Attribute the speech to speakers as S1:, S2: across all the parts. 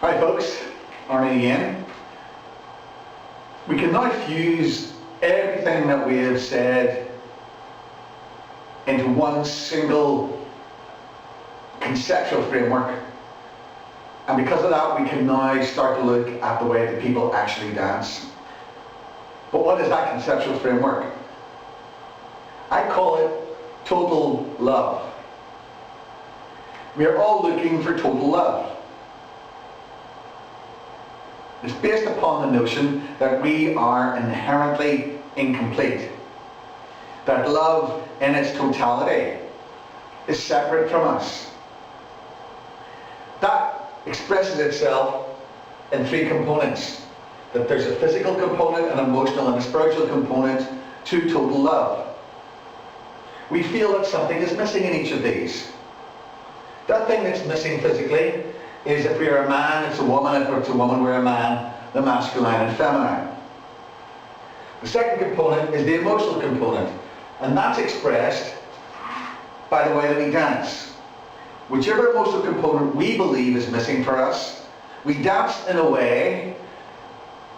S1: Hi folks, Arnie again. We can now fuse everything that we have said into one single conceptual framework, and because of that we can now start to look at the way that people actually dance. But what is that conceptual framework? I call it total love. We are all looking for total love. It's based upon the notion that we are inherently incomplete, that love in its totality is separate from us. That expresses itself in three components: that there's a physical component, an emotional and a spiritual component to total love. We feel that something is missing in each of these. That thing that's missing physically is, if we're a man, it's a woman; if it's a woman, we're a man, the masculine and feminine. The second component is the emotional component, and that's expressed by the way that we dance. Whichever emotional component we believe is missing for us, we dance in a way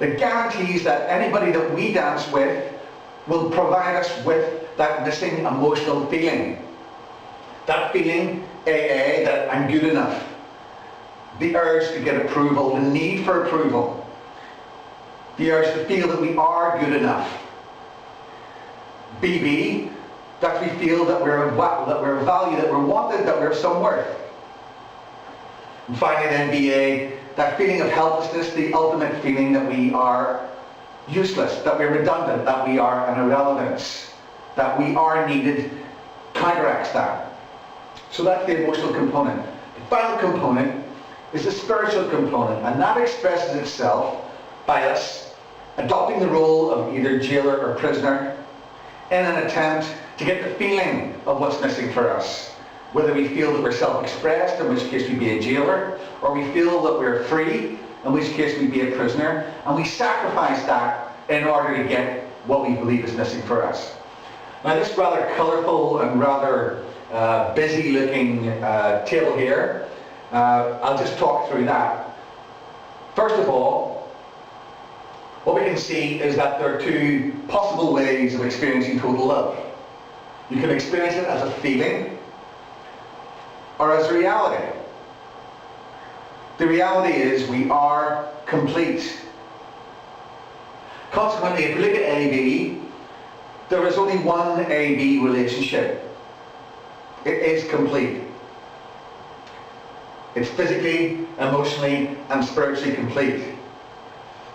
S1: that guarantees that anybody that we dance with will provide us with that missing emotional feeling. That feeling, that I'm good enough. The urge to get approval, the need for approval. The urge to feel that we are good enough. BB, that we feel that we're valued, that we're wanted, that we're of some worth. And finally then BA, that feeling of helplessness, the ultimate feeling that we are useless, that we're redundant, that we are an irrelevance, that we are needed, counteracts that. So that's the emotional component. The final component is the spiritual component, and that expresses itself by us adopting the role of either jailer or prisoner in an attempt to get the feeling of what's missing for us. Whether we feel that we're self-expressed, in which case we'd be a jailer, or we feel that we're free, in which case we'd be a prisoner, and we sacrifice that in order to get what we believe is missing for us. Now this rather colourful and rather busy looking table here, I'll just talk through that. First of all, what we can see is that there are two possible ways of experiencing total love. You can experience it as a feeling or as a reality. The reality is we are complete. Consequently, if we look at AB, there is only one AB relationship. It is complete. It's physically, emotionally and spiritually complete,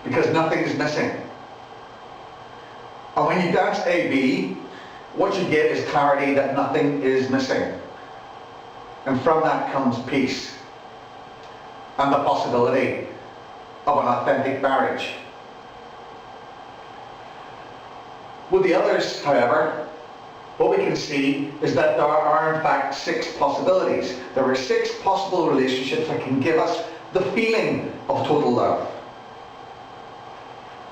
S1: because nothing is missing. And when you dance AB, what you get is clarity that nothing is missing. And from that comes peace and the possibility of an authentic marriage. With the others, however, what we can see is that there are in fact 6 possibilities. There are 6 possible relationships that can give us the feeling of total love.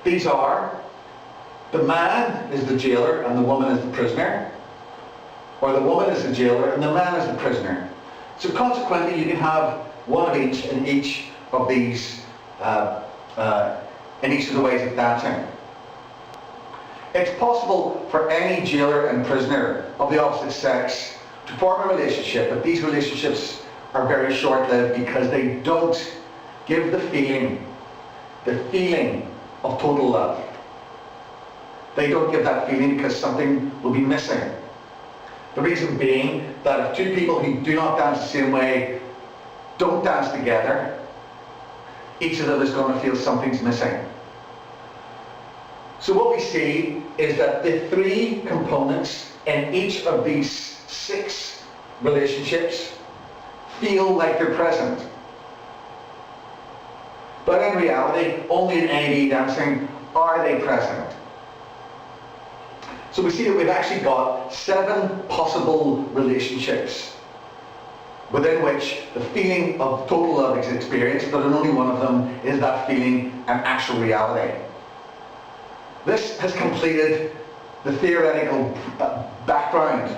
S1: These are: the man is the jailer and the woman is the prisoner, or the woman is the jailer and the man is the prisoner. So consequently you can have one of each in each of these, in each of the ways of dancing. It's possible for any jailer and prisoner of the opposite sex to form a relationship, but these relationships are very short-lived because they don't give the feeling of total love. They don't give that feeling because something will be missing. The reason being that if two people who do not dance the same way don't dance together, each of them is going to feel something's missing. So what we see is that the 3 components in each of these 6 relationships feel like they're present. But in reality, only in AB dancing are they present. So we see that we've actually got 7 possible relationships within which the feeling of total love is experienced, but in only one of them is that feeling an actual reality. This has completed the theoretical background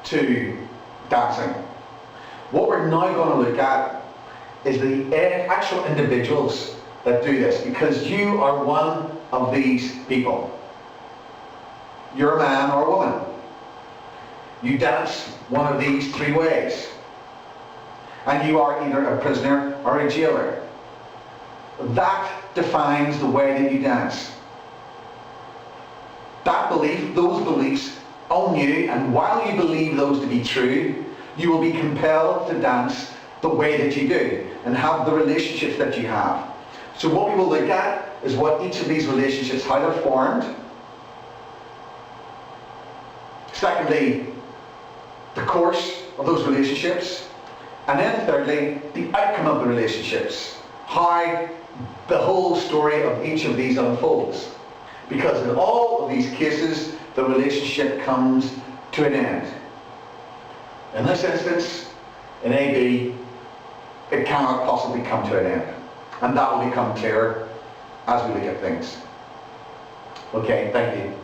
S1: to dancing. What we're now going to look at is the actual individuals that do this, because you are one of these people. You're a man or a woman. You dance one of these three ways. And you are either a prisoner or a jailer. That defines the way that you dance. That belief, those beliefs own you, and while you believe those to be true, you will be compelled to dance the way that you do and have the relationships that you have. So what we will look at is what each of these relationships, how they're formed. Secondly, the course of those relationships. And then thirdly, the outcome of the relationships. How the whole story of each of these unfolds. Because in all of these cases, the relationship comes to an end. In this instance, in AB, it cannot possibly come to an end. And that will become clearer as we look at things. Okay, thank you.